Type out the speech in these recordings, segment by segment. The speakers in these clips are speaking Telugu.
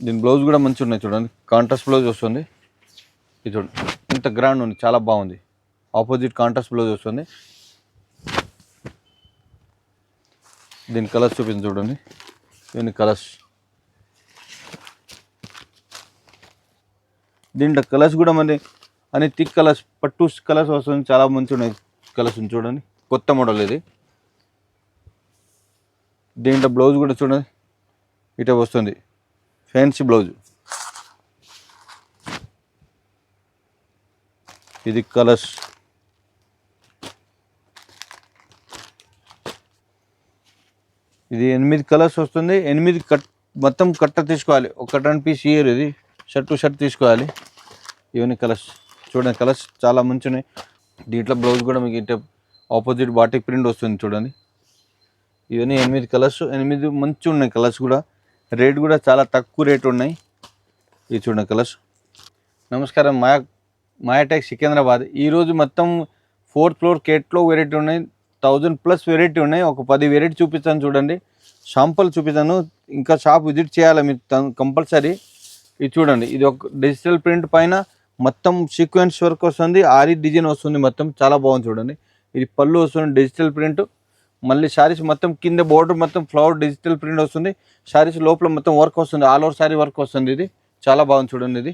దీని బ్లౌజ్ కూడా మంచిగా ఉన్నాయి చూడండి, కాంట్రాస్ట్ బ్లౌజ్ వస్తుంది. ఇది చూడండి ఇంత గ్రాండ్ ఉంది, చాలా బాగుంది. ఆపోజిట్ కాంట్రాస్ట్ బ్లౌజ్ వస్తుంది. దీని కలర్స్ చూపించి చూడండి, దీని కలర్స్. దీంట్లో కలర్స్ కూడా మరి అని థిక్ కలర్స్, పట్టు కలర్స్ వస్తుంది, చాలా మంచిగా ఉన్నాయి కలర్స్. చూడండి కొత్త మోడల్ ఇది. దీంట్లో బ్లౌజ్ కూడా చూడండి ఇటే వస్తుంది, ఫ్యాన్సీ బ్లౌజ్. ఇది కలర్స్. ఇది 8 కలర్స్ వస్తుంది. 8 మొత్తం కట్ట తీసుకోవాలి, ఒక కట్టన్ పీస్ ఇయర్. ఇది షర్ట్ తీసుకోవాలి. ఇవన్నీ కలర్స్ చూడండి, కలర్స్ చాలా మంచిగా ఉన్నాయి. దీంట్లో బ్లౌజ్ కూడా మీకు ఇటే ఆపోజిట్ బాటిక్ ప్రింట్ వస్తుంది చూడండి. ఇవన్నీ 8 కలర్స్, 8 మంచిగా ఉన్నాయి కలర్స్ కూడా. రేట్ కూడా చాలా తక్కువ రేట్ ఉన్నాయి. ఇది చూడండి కలర్స్. నమస్కారం, మాయాటెక్ సికింద్రాబాద్. ఈరోజు మొత్తం 4th ఫ్లోర్ కేట్లో వెరైటీ ఉన్నాయి, 1000+ వెరైటీ ఉన్నాయి. ఒక 10 వెరైటీ చూపిస్తాను చూడండి, షాంపుల్ చూపిస్తాను. ఇంకా షాప్ విజిట్ చేయాలి మీరు కంపల్సరీ. ఇది చూడండి, ఇది ఒక డిజిటల్ ప్రింట్ పైన మొత్తం సీక్వెన్స్ వర్క్ వస్తుంది, ఆరి డిజైన్ వస్తుంది, మొత్తం చాలా బాగుంది చూడండి. ఇది పళ్ళు వస్తుంది డిజిటల్ ప్రింట్. మళ్ళీ శారీస్ మొత్తం కింద బోర్డర్ మొత్తం ఫ్లవర్ డిజిటల్ ప్రింట్ వస్తుంది. శారీస్ లోపల మొత్తం వర్క్ వస్తుంది, ఆల్ ఓవర్ శారీ వర్క్ వస్తుంది. ఇది చాలా బాగుంది చూడండి. ఇది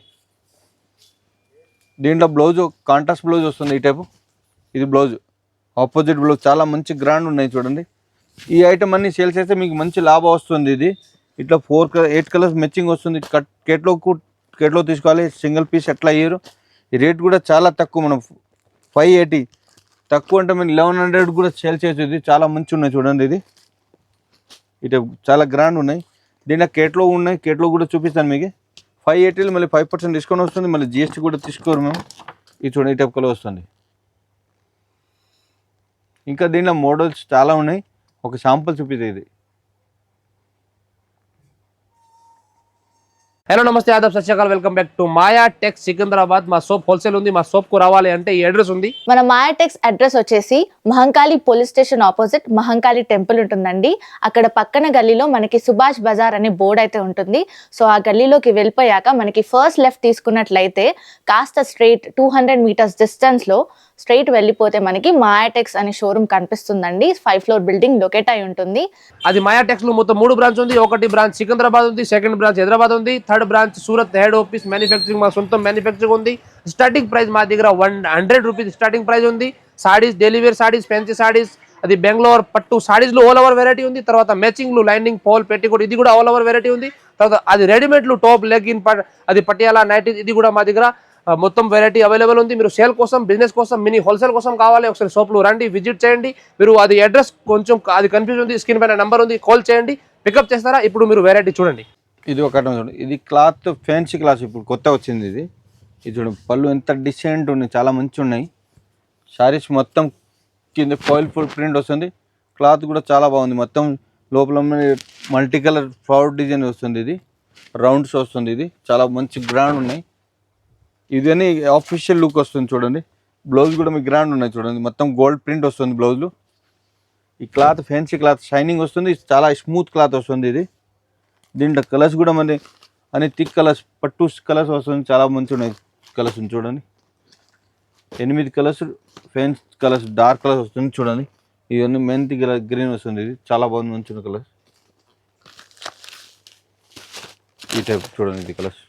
దీంట్లో బ్లౌజ్ కాంట్రాస్ట్ బ్లౌజ్ వస్తుంది ఈ టైపు. ఇది బ్లౌజ్, ఆపోజిట్ బ్లౌజ్, చాలా మంచి గ్రాండ్ ఉన్నాయి చూడండి. ఈ ఐటమ్ అన్ని సేల్స్ చేస్తే మీకు మంచి లాభం వస్తుంది. ఇది ఇట్లా 8 కలర్స్ మ్యాచింగ్ వస్తుంది. కేట్లో తీసుకోవాలి, సింగిల్ పీస్ ఎట్లా ఇయ్యరు. ఈ రేట్ కూడా చాలా తక్కువ, మనం 580 తక్కువ అంటే మీరు 1100 కూడా సేల్ చేసేది. చాలా మంచి ఉన్నాయి చూడండి. ఇది ఇటు చాలా గ్రాండ్ ఉన్నాయి. దీంట్లో కేట్లో ఉన్నాయి, కేట్లో కూడా చూపిస్తాను మీకు. 580 మళ్ళీ 5% డిస్కౌంట్ వస్తుంది, మళ్ళీ జిఎస్టీ కూడా తీసుకోరు మేము. ఇది చూడండి ఈ టైప్ కలర్ వస్తుంది. ఇంకా దీంట్లో మోడల్స్ చాలా ఉన్నాయి, ఒక శాంపుల్ చూపిస్తే. ఇది హలో నమస్తే ఆదాబ్ సత్ శ్రీ అకాల్, welcome back to Maya Tex Secunderabad. మా షాప్ హోల్సేల్ ఉంది. మా షాప్ కు రావాలి అంటే ఈ అడ్రస్ ఉంది. మన మాయా టెక్స్ అడ్రస్ వచ్చేసి Mahankali police station opposite Mahankali temple ఉంటుందండి. అక్కడ పక్కన గల్లీలో మనకి సుభాష్ బజార్ అనే బోర్డు అయితే ఉంటుంది. సో ఆ గల్లీలోకి వెళ్ళిపోయాక మనకి ఫస్ట్ లెఫ్ట్ తీసుకున్నట్లయితే కాస్త స్ట్రైట్ 200 మీటర్స్ డిస్టెన్స్ లో స్ట్రైట్ వెళ్ళిపోతే మనకి మాయా టెక్స్ అనే షోరూమ్ కనిపిస్తుందండి. 5th ఫ్లోర్ బిల్డింగ్ లొకేట్ అయి ఉంటుంది. అది మాయా టెక్స్ లో మొత్తం 3 బ్రాంచ్ ఉంది. ఒకటి బ్రాంచ్ సికింద్రాబాద్ ఉంది, సెకండ్ బ్రాంచ్ హైదరాబాద్ ఉంది, third branch Surat head office manufacturing, మా సొంతం మ్యానుఫ్యాక్చరింగ్ ఉంది. స్టార్టింగ్ ప్రైస్ మా దగ్గర 100 రూపీస్ స్టార్టింగ్ ప్రైస్ ఉంది. Saris, daily wear saris, fancy saris, అది బెంగళూరు పట్టు సారీస్ లో ఆల్ ఓవర్ వెరైటీ ఉంది. తర్వాత మ్యాచింగ్ లు, లైనింగ్, పోల్, పెట్టికోట్, ఇది కూడా ఆల్ ఓవర్ వెరైటీ ఉంది. తర్వాత అది రెడీమేడ్ లు, టాప్, లెగ్గిన్, అది పటియాలా, నైట్, ఇది కూడా మా దగ్గర మొత్తం వెరైటీ అవైలబుల్ ఉంది. మీరు సేల్ కోసం, బిజినెస్ కోసం, మినీ హోల్సేల్ కోసం కావాలి, ఒకసారి షాప్లో రండి, విజిట్ చేయండి. మీరు అది అడ్రస్ కొంచెం అది కన్ఫ్యూజ్ ఉంది, స్క్రీన్ పైన నెంబర్ ఉంది, కాల్ చేయండి, పికప్ చేస్తారా. ఇప్పుడు మీరు వెరైటీ చూడండి. ఇది ఒక చూడండి, ఇది క్లాత్ ఫ్యాన్సీ క్లాత్, ఇప్పుడు కొత్త వచ్చింది. ఇది చూడండి, పళ్ళు ఎంత డిసెంట్ ఉన్నాయి, చాలా మంచి ఉన్నాయి. శారీస్ మొత్తం కింద ఫాయిల్ ఫుల్ ప్రింట్ వస్తుంది. క్లాత్ కూడా చాలా బాగుంది, మొత్తం లోపల మల్టీ కలర్ ఫ్లవర్ డిజైన్ వస్తుంది. ఇది రౌండ్స్ వస్తుంది. ఇది చాలా మంచి గ్రాండ్ ఉన్నాయి. ఇదని ఆఫీషియల్ లుక్ వస్తుంది చూడండి. బ్లౌజ్ కూడా మీకు గ్రాండ్ ఉన్నాయి చూడండి, మొత్తం గోల్డ్ ప్రింట్ వస్తుంది బ్లౌజ్లో. ఈ క్లాత్ ఫ్యాన్సీ క్లాత్, షైనింగ్ వస్తుంది, చాలా స్మూత్ క్లాత్ వస్తుంది. ఇది దీంట్లో కలర్స్ కూడా మరి అని థిక్ కలర్స్, పట్టు కలర్స్ వస్తుంది, చాలా మంచి ఉన్నాయి కలర్స్ చూడండి. 8 colours, fancy colours, dark colours వస్తుంది చూడండి. ఇవన్నీ మెంతి గ్రీన్ వస్తుంది. ఇది చాలా బాగుంది, మంచి కలర్స్. ఈ టైప్ చూడండి, ఇది కలర్స్.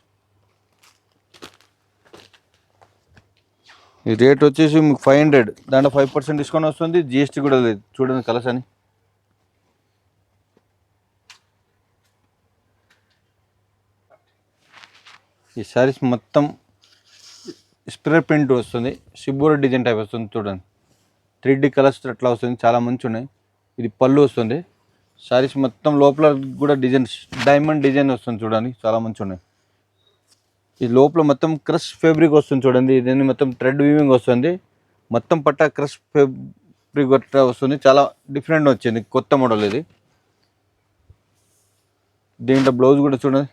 ఈ రేట్ వచ్చేసి మీకు 500, దాంట్లో 5% డిస్కౌంట్ వస్తుంది, జిఎస్టీ కూడా లేదు. చూడండి కలర్స్ అని. ఈ శారీస్ మొత్తం స్ప్రే ప్రింట్ వస్తుంది, షిబ్బూర డిజైన్ టైప్ వస్తుంది చూడండి. 3D కలర్స్ అట్లా వస్తుంది, చాలా మంచి ఉన్నాయి. ఇది పళ్ళు వస్తుంది. శారీస్ మొత్తం లోపల కూడా డిజైన్, డైమండ్ డిజైన్ వస్తుంది చూడండి, చాలా మంచి ఉన్నాయి. ఈ లోపల మొత్తం క్రష్ ఫ్యాబ్రిక్ వస్తుంది చూడండి. ఇది మొత్తం థ్రెడ్ వీవింగ్ వస్తుంది, మొత్తం పట్ట క్రష్ ఫ్యాబ్రిక్ వస్తుంది, చాలా డిఫరెంట్ వచ్చింది, కొత్త మోడల్ ఇది. దీంట్లో బ్లౌజ్ కూడా చూడండి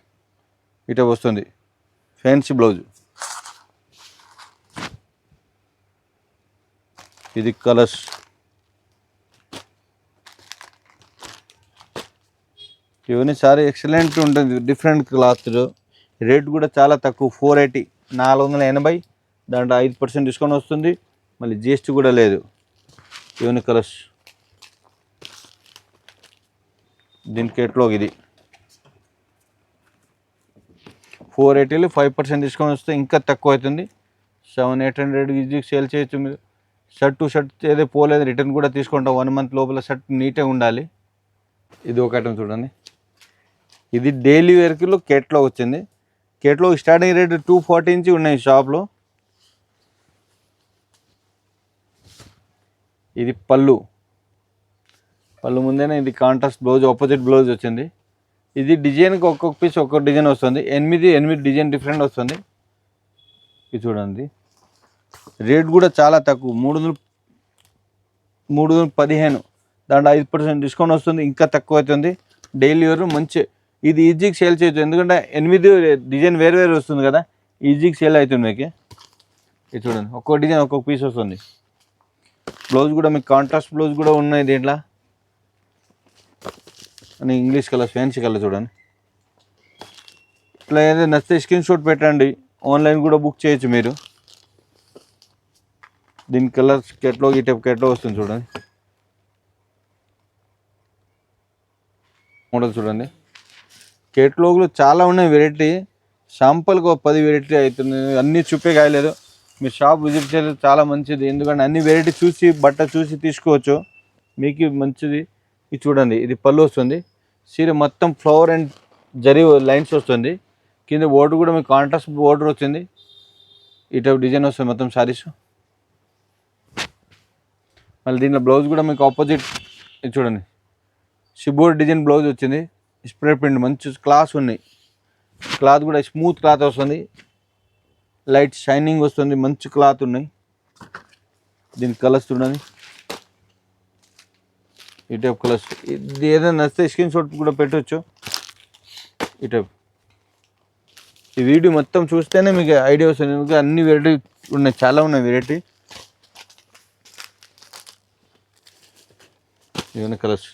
ఇటే వస్తుంది, ఫ్యాన్సీ బ్లౌజ్. ఇది కలర్స్. ఇవన్నీ చాలా ఎక్సలెంట్ ఉంటుంది, డిఫరెంట్ క్లాత్. రేట్ కూడా చాలా తక్కువ, 480, 480. దాంట్లో 5% డిస్కౌంట్ వస్తుంది, మళ్ళీ జిఎస్టీ కూడా లేదు. ఇవన్నీ కలర్స్. దీని కేటలాగ్ ఇది 480లో 5% డిస్కౌంట్ వస్తే ఇంకా తక్కువ అవుతుంది. 700-800 ఈజీగా సేల్ చేయొచ్చు మీరు. షర్ట్ ఏదో పోలేదు, రిటర్న్ కూడా తీసుకుంటాం. 1 మంత్ లోపల షర్ట్ నీట్గా ఉండాలి. ఇది ఒక ఐటమ్ చూడండి, ఇది డైలీ వేర్కిలో కేటలాగ్ వచ్చింది. కేటలాగ్ స్టార్టింగ్ రేట్ 240 నుంచి ఉన్నాయి షాప్లో. ఇది పళ్ళు ముందేనే ఇది కాంట్రాస్ట్ బ్లౌజ్, ఆపోజిట్ బ్లౌజ్ వచ్చింది. ఇది డిజైన్కి ఒక్కొక్క పీస్ ఒక్కొక్క డిజైన్ వస్తుంది. 8 డిజైన్ డిఫరెంట్ వస్తుంది. ఇది చూడండి, రేట్ కూడా చాలా తక్కువ, 315. దాంట్లో 5% డిస్కౌంట్ వస్తుంది, ఇంకా తక్కువ అవుతుంది. డైలీ వేర్ మంచి, ఇది ఈజీగా సేల్ చేయొచ్చు. ఎందుకంటే 8 డిజైన్ వేరు వస్తుంది కదా, ఈజీగా సేల్ అవుతుంది మీకు. ఇది చూడండి, ఒక్కొక్క డిజైన్ ఒక్కొక్క పీస్ వస్తుంది. బ్లౌజ్ కూడా మీకు కాంట్రాస్ట్ బ్లౌజ్ కూడా ఉన్నాయి దీంట్లో. అని ఇంగ్లీష్ కలర్, ఫ్యాన్సీ కలర్ చూడండి. ఇట్లా ఏదైనా నచ్చితే స్క్రీన్ షాట్ పెట్టండి, ఆన్లైన్ కూడా బుక్ చేయొచ్చు మీరు. దీని కలర్స్ కేటలాగ్ ఈ టైప్ కేటలాగ్ వస్తుంది చూడండి. మోడల్ చూడండి, కేటలాగ్లో చాలా ఉన్నాయి వెరైటీ. శాంపుల్గా 10 వెరైటీ అవుతుంది, అన్నీ చూపే కాయలేదు. మీరు షాప్ విజిట్ చేయలేదు, చాలా మంచిది. ఎందుకంటే అన్ని వెరైటీ చూసి బట్ట చూసి తీసుకోవచ్చు, మీకు మంచిది. ఇది చూడండి, ఇది పళ్ళు వస్తుంది. సీర మొత్తం ఫ్లవర్ అండ్ జరీ లైన్స్ వస్తుంది. కింద బోర్డర్ కూడా మీకు కాంట్రాస్ట్ బోర్డర్ వచ్చింది. ఈ టైప్ డిజైన్ వస్తుంది మొత్తం శారీస్. మళ్ళీ దీంట్లో బ్లౌజ్ కూడా మీకు ఆపోజిట్, ఇది చూడండి, షిబోర్డ్ డిజైన్ బ్లౌజ్ వచ్చింది. స్ప్రెడ్ ప్రింట్ మంచి క్లాస్ ఉన్నాయి. క్లాత్ కూడా స్మూత్ క్లాత్ వస్తుంది, లైట్ షైనింగ్ వస్తుంది, మంచి క్లాత్ ఉన్నాయి. దీని కలర్స్ చూడండి, ఈ టైప్ కలర్స్. ఇది ఏదైనా నచ్చితే స్క్రీన్ షాట్ కూడా పెట్టవచ్చు. ఈ టైప్ ఈ వీడియో మొత్తం చూస్తేనే మీకు ఐడియా వస్తుంది. ఎందుకంటే అన్ని వెరైటీ ఉన్నాయి, చాలా ఉన్నాయి వెరైటీ. ఇవన్నీ కలర్స్.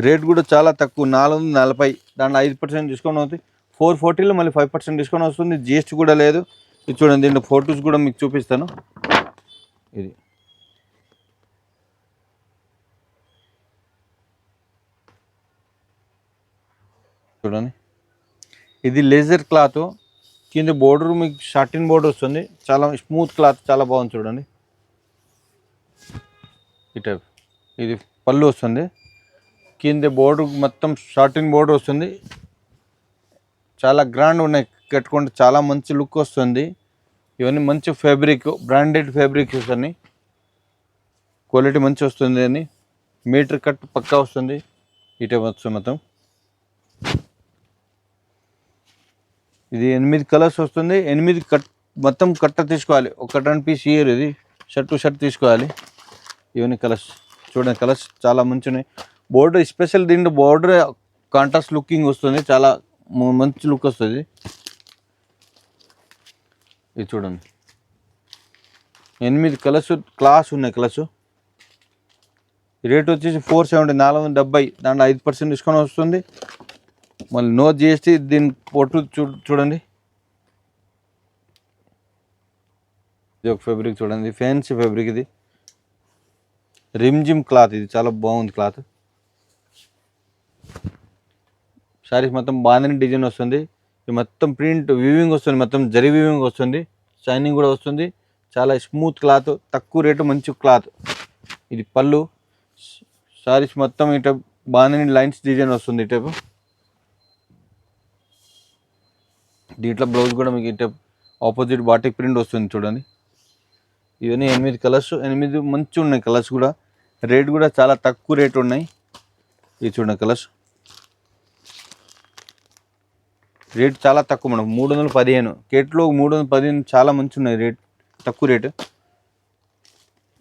రేట్ కూడా చాలా తక్కువ, 440. దాంట్లో 5% డిస్కౌంట్ అవుతుంది. 440లో మళ్ళీ 5% డిస్కౌంట్ వస్తుంది, జిఎస్టీ కూడా లేదు. ఇది చూడండి, దీంట్లో ఫొటోస్ కూడా మీకు చూపిస్తాను. ఇది చూడండి, ఇది లేజర్ క్లాత్. కింద బోర్డర్ మీకు షార్టిన్ బోర్డర్ వస్తుంది, చాలా స్మూత్ క్లాత్, చాలా బాగుంది చూడండి. ఈ టైప్ ఇది పళ్ళు వస్తుంది. కింద బోర్డర్ మొత్తం షార్టిన్ బోర్డర్ వస్తుంది. చాలా గ్రాండ్ ఉన్నాయి, కట్టుకుంటే చాలా మంచి లుక్ వస్తుంది. ఇవన్నీ మంచి ఫ్యాబ్రిక్, బ్రాండెడ్ ఫ్యాబ్రిక్స్ అన్ని. క్వాలిటీ మంచి వస్తుంది అని, మీటర్ కట్ పక్కా వస్తుంది. ఈ టైప్ వస్తుంది మొత్తం. ఇది 8 కలర్స్ వస్తుంది. 8 మొత్తం కట్ట తీసుకోవాలి, ఒక కట్టన్ పీస్ ఇయర్. ఇది షర్ట్ తీసుకోవాలి. ఇవన్నీ కలర్స్ చూడండి, కలర్స్ చాలా మంచి ఉన్నాయి. బోర్డర్ స్పెషల్, దీంట్లో బోర్డర్ కాంట్రాస్ట్ లుకింగ్ వస్తుంది, చాలా మంచి లుక్ వస్తుంది. ఇది చూడండి, 8 కలర్స్ క్లాస్ ఉన్నాయి కలర్స్. రేట్ వచ్చేసి 470, 470. దాంట్లో 5% డిస్కౌంట్ వస్తుంది, మళ్ళీ నో జిఎస్టీ. దీని పొట్టు చూడండి, ఇది ఒక ఫ్యాబ్రిక్ చూడండి, ఫ్యాన్సీ ఫ్యాబ్రిక్. ఇది రిమ్జిమ్ క్లాత్, ఇది చాలా బాగుంది క్లాత్. శారీస్ మొత్తం బాగానే డిజైన్ వస్తుంది. ఇది మొత్తం ప్రింట్ వీవింగ్ వస్తుంది, మొత్తం జరీ వీవింగ్ వస్తుంది, షైనింగ్ కూడా వస్తుంది. చాలా స్మూత్ క్లాత్, తక్కువ రేటు, మంచి క్లాత్. ఇది పళ్ళు. శారీస్ మొత్తం ఈ టైప్ బాగానే లైన్స్ డిజైన్ వస్తుంది ఈ టైపు. దీంట్లో బ్లౌజ్ కూడా మీకు ఈ టైప్ ఆపోజిట్ బాటిక్ ప్రింట్ వస్తుంది చూడండి. ఇవన్నీ 8 కలర్స్, 8 మంచి ఉన్నాయి కలర్స్ కూడా. రేట్ కూడా చాలా తక్కువ రేట్ ఉన్నాయి. ఇది చూడండి కలర్స్, రేట్ చాలా తక్కువ మేడం, 315. కేటలాగ్ 315, చాలా మంచి ఉన్నాయి రేట్, తక్కువ రేటు.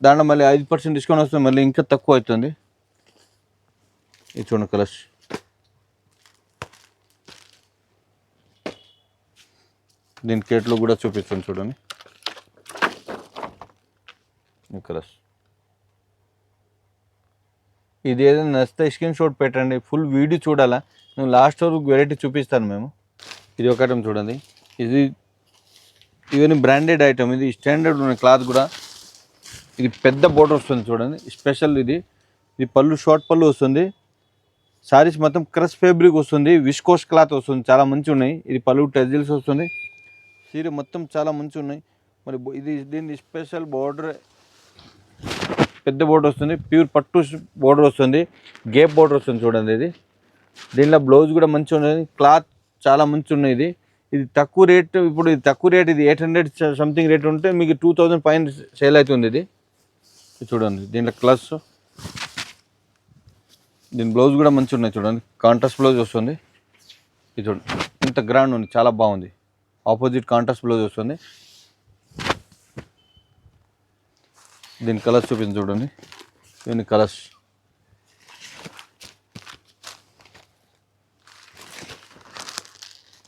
దాంట్లో మళ్ళీ 5% డిస్కౌంట్ వస్తుంది, మళ్ళీ ఇంకా తక్కువ అవుతుంది. ఇది చూడండి కలర్స్. దీని కేటలాగ్ కూడా చూపిస్తాను చూడండి. ఈ కలర్స్, ఇది ఏదైనా నచ్చితే స్క్రీన్ షాట్ పెట్టండి, ఫుల్ వీడియో చూడాలా, నేను లాస్ట్ వరకు వెరైటీ చూపిస్తాను మేము. ఇది ఒక ఐటమ్ చూడండి, ఇది ఇవన్నీ బ్రాండెడ్ ఐటమ్, ఇది స్టాండర్డ్ ఉన్న క్లాత్ కూడా. ఇది పెద్ద బోర్డర్ వస్తుంది చూడండి, స్పెషల్ ఇది. ఇది పళ్ళు షార్ట్ పళ్ళు వస్తుంది. శారీస్ మొత్తం క్రష్ ఫ్యాబ్రిక్ వస్తుంది, విస్కోస్ క్లాత్ వస్తుంది, చాలా మంచిగా ఉన్నాయి. ఇది పళ్ళు టెజిల్స్ వస్తుంది, చీర మొత్తం చాలా మంచిగా ఉన్నాయి. మరి ఇది దీని స్పెషల్ బోర్డర్, పెద్ద బోర్డర్ వస్తుంది, ప్యూర్ పట్టు బోర్డర్ వస్తుంది, గేప్ బోర్డర్ వస్తుంది చూడండి. ఇది దీనిలో బ్లౌజ్ కూడా మంచిగా ఉన్నది, క్లాత్ చాలా మంచిగా ఉన్నాయి. ఇది తక్కువ రేట్, ఇప్పుడు ఇది తక్కువ రేట్, ఇది 800 సంథింగ్ రేట్ ఉంటే మీకు 2000 పైన సేల్ అవుతుంది. ఇది చూడండి, దీంట్లో క్లస్, దీని బ్లౌజ్ కూడా మంచిగా ఉన్నాయి చూడండి, కాంట్రాస్ట్ బ్లౌజ్ వస్తుంది. ఇది చూడండి ఇంత గ్రాండ్ ఉంది, చాలా బాగుంది. ఆపోజిట్ కాంట్రాస్ట్ బ్లౌజ్ వస్తుంది. దీని కలర్స్ చూపించి చూడండి, దీని కలర్స్.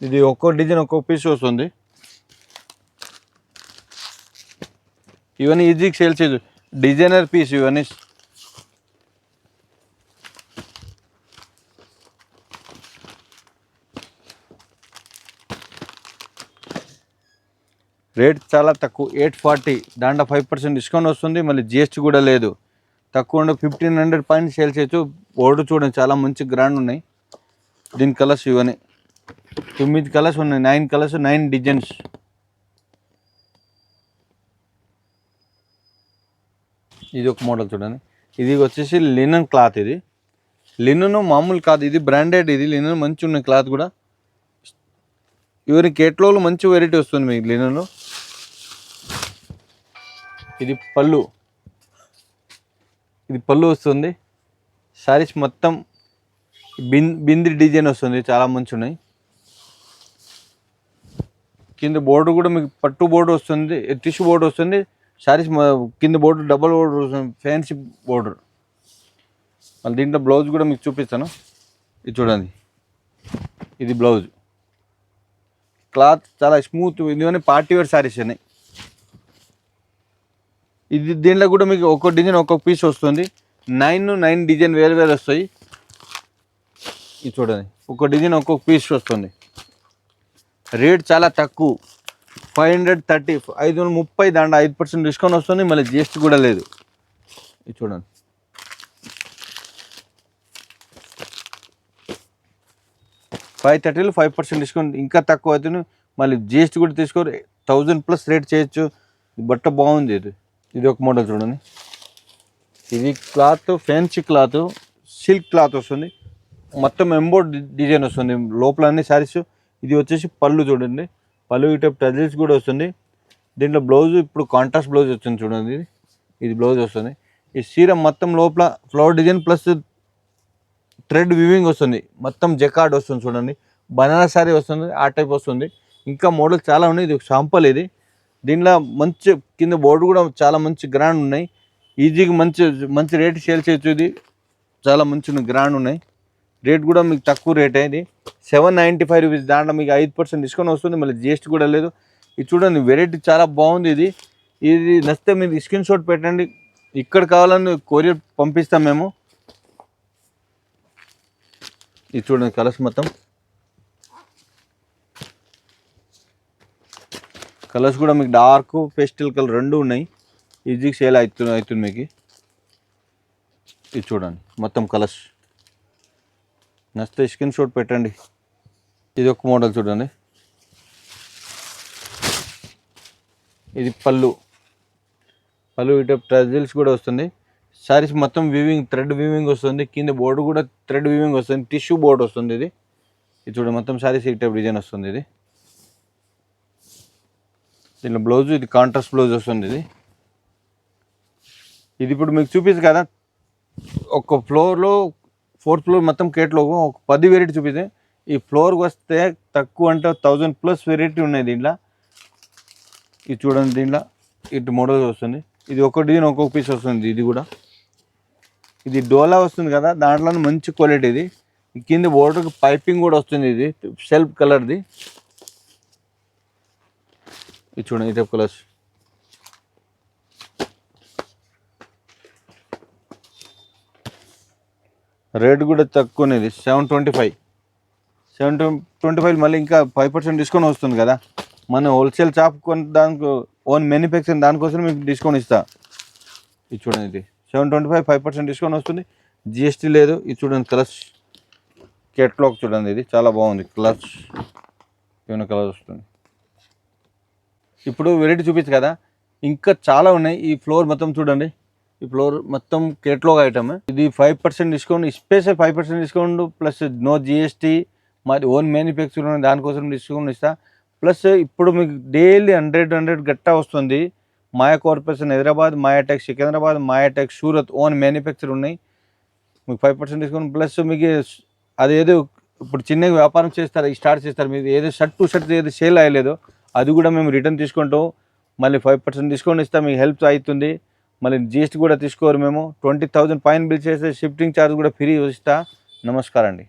ఇది ఒక్కో డిజైన్ ఒక్కొక్క పీస్ వస్తుంది. ఇవన్నీ ఈజీగా సేల్ చేయొచ్చు, డిజైనర్ పీస్ ఇవన్నీ. రేట్ చాలా తక్కువ, 840, దాంట్లో 5% డిస్కౌంట్ వస్తుంది, మళ్ళీ జిఎస్టీ కూడా లేదు. తక్కువ ఉండే 1500 పైన సేల్ చేయొచ్చు. బోర్డు చూడండి చాలా మంచి గ్రాండ్ ఉన్నాయి. దీని కలర్స్ ఇవన్నీ 9 కలర్స్ ఉన్నాయి, 9 కలర్స్, 9 డిజైన్స్. ఇది ఒక మోడల్ చూడండి, ఇది వచ్చేసి లినన్ క్లాత్. ఇది లినన్ మామూలు కాదు, ఇది బ్రాండెడ్. ఇది లినన్ మంచి ఉన్న క్లాత్ కూడా. ఇవన్నీ కేట్లోలో మంచి వెరైటీ వస్తుంది మీకు లినన్లో. ఇది పళ్ళు, ఇది పళ్ళు వస్తుంది. శారీస్ మొత్తం బింది డిజైన్ వస్తుంది, చాలా మంచి ఉన్నాయి. కింద బోర్డు కూడా మీకు పట్టు బోర్డు వస్తుంది, టిష్యూ బోర్డు వస్తుంది. శారీస్ కింద బోర్డు డబల్ బోర్డర్ వస్తుంది, ఫ్యాన్సీ బోర్డర్. మళ్ళీ దీంట్లో బ్లౌజ్ కూడా మీకు చూపిస్తాను. ఇది చూడండి, ఇది బ్లౌజ్. క్లాత్ చాలా స్మూత్, ఇవన్నీ పార్టీ వేర్ శారీస్ ఉన్నాయి. ఇది దీంట్లో కూడా మీకు ఒక్కొక్క డిజైన్ ఒక్కొక్క పీస్ వస్తుంది. 9 డిజైన్ వేరు వేరు వస్తాయి. ఇది చూడండి, ఒక్కొక్క డిజైన్ ఒక్కొక్క పీస్ వస్తుంది. రేట్ చాలా తక్కువ, 530, 530. దాంట్లో 5% డిస్కౌంట్ వస్తుంది, మళ్ళీ జిఎస్టీ కూడా లేదు. ఇది చూడండి, 530లో 5% డిస్కౌంట్, ఇంకా తక్కువ అవుతుంది. మళ్ళీ జిఎస్టీ కూడా తీసుకోరు, 1000+ రేట్ చేయొచ్చు. బట్ట బాగుంది. ఇది ఒక మోడల్ చూడండి, ఇది cloth fancy cloth, silk cloth వస్తుంది, మొత్తం ఎంబోర్డ్ డిజైన్ వస్తుంది లోపల అన్ని శారీస్. ఇది వచ్చేసి పళ్ళు చూడండి, పళ్ళు ఇటు టజిల్స్ కూడా వస్తుంది. దీంట్లో బ్లౌజ్ ఇప్పుడు కాంట్రాస్ట్ బ్లౌజ్ వచ్చింది చూడండి, ఇది బ్లౌజ్ వస్తుంది. ఈ చీర మొత్తం లోపల flower design plus thread weaving వస్తుంది, మొత్తం జకార్డ్ వస్తుంది చూడండి. బనానా శారీ వస్తుంది, ఆ టైప్ వస్తుంది. ఇంకా మోడల్ చాలా ఉన్నాయి. ఇది శాంపుల్. ఇది దీంట్లో మంచి కింద బోర్డు కూడా చాలా మంచి గ్రాండ్ ఉన్నాయి. ఈజీగా మంచి రేట్ సేల్ చేయొచ్చు. ఇది చాలా మంచి గ్రాండ్ ఉన్నాయి. రేట్ కూడా మీకు తక్కువ రేటే. ఇది 795 రూపీస్, దాంట్లో మీకు 5% డిస్కౌంట్ వస్తుంది, మళ్ళీ జిఎస్టీ కూడా లేదు. ఇది చూడండి, వెరైటీ చాలా బాగుంది. ఇది నచ్చితే మీరు స్క్రీన్ షాట్ పెట్టండి, ఇక్కడ కావాలని కొరియర్ పంపిస్తాం మేము. ఇది చూడండి, కలర్స్ మొత్తం కలర్స్ కూడా మీకు డార్క్ పేస్టల్ కలర్ రెండు ఉన్నాయి. ఈజీగా సేల్ అవుతుంది మీకు. ఇది చూడండి, మొత్తం కలర్స్ నచ్చితే స్క్రీన్ షాట్ పెట్టండి. ఇది ఒక మోడల్ చూడండి, ఇది పళ్ళు ఇటు ట్రజిల్స్ కూడా వస్తుంది. శారీస్ మొత్తం వివింగ్, థ్రెడ్ వివింగ్ వస్తుంది. కింద బోర్డు కూడా థ్రెడ్ వివింగ్ వస్తుంది, టిష్యూ బోర్డు వస్తుంది. ఇది చూడండి, మొత్తం శారీస్ ఈ టైప్ డిజైన్ వస్తుంది. దీనిలో బ్లౌజ్, ఇది కాంట్రాస్ట్ బ్లౌజ్ వస్తుంది. ఇది ఇప్పుడు మీకు చూపిస్తుంది కదా, ఒక ఫ్లోర్లో 4th ఫ్లోర్ మొత్తం కేట్లో ఒక 10 వెరైటీ చూపిస్తే, ఈ ఫ్లోర్కి వస్తే తక్కువ అంటే 1000+ వెరైటీ ఉన్నాయి దీంట్లో. ఇది చూడండి, దీంట్లో ఇటు మోడల్ వస్తుంది. ఇది ఒక డిజైన్ ఒక్కొక్క పీస్ వస్తుంది. ఇది డోలా వస్తుంది కదా, దాంట్లో మంచి క్వాలిటీ. ఇది కింద బోర్డర్కి పైపింగ్ కూడా వస్తుంది. ఇది సెల్ఫ్ కలర్ది. ఇది చూడండి, ఈ టైప్ కలర్స్. రేట్ కూడా తక్కువనే, ఇది 725. 725 మళ్ళీ ఇంకా 5% డిస్కౌంట్ వస్తుంది కదా. మన హోల్సేల్ షాప్ దానికి ఓన్ మ్యానుఫ్యాక్చరింగ్ దానికోసం మీకు డిస్కౌంట్ ఇస్తా. ఇది చూడండి, ఇది 725 5% డిస్కౌంట్ వస్తుంది, జిఎస్టీ లేదు. ఇది చూడండి కలర్స్, కేటలాగ్ చూడండి, ఇది చాలా బాగుంది. కలర్స్ ఏమైనా కలర్ వస్తుంది. ఇప్పుడు వెరైటీ చూపించు కదా, ఇంకా చాలా ఉన్నాయి. ఈ ఫ్లోర్ మొత్తం చూడండి, ఈ ఫ్లోర్ మొత్తం కేటలాగ్ ఐటమ్. ఇది 5% discount, special 5% discount plus no GST, మాది ఓన్ మ్యానుఫ్యాక్చరింగ్ దానికోసం డిస్కౌంట్ ఇస్తా. ప్లస్ ఇప్పుడు మీకు డైలీ 100 గట్టా వస్తుంది. Maya corporation Hyderabad, Mayatech Secunderabad, Mayatech Surat own manufacture ఉన్నాయి. మీకు 5% డిస్కౌంట్ ప్లస్ మీకు అదేదో ఇప్పుడు చిన్నగా వ్యాపారం చేస్తారు, స్టార్ట్ చేస్తారు, మీరు ఏదో షర్ట్ టు షర్ట్ ఏదో సేల్ అయ్యలేదో అది కూడా మేము రిటర్న్ తీసుకుంటాం. మళ్ళీ 5% డిస్కౌంట్ ఇస్తాం, మీకు హెల్ప్ అవుతుంది. మళ్ళీ జిఎస్టీ కూడా తీసుకోరు మేము. 20,000 పైన బిల్ చేస్తే షిఫ్టింగ్ ఛార్జ్ కూడా ఫ్రీ ఇస్తా. నమస్కారం అండి.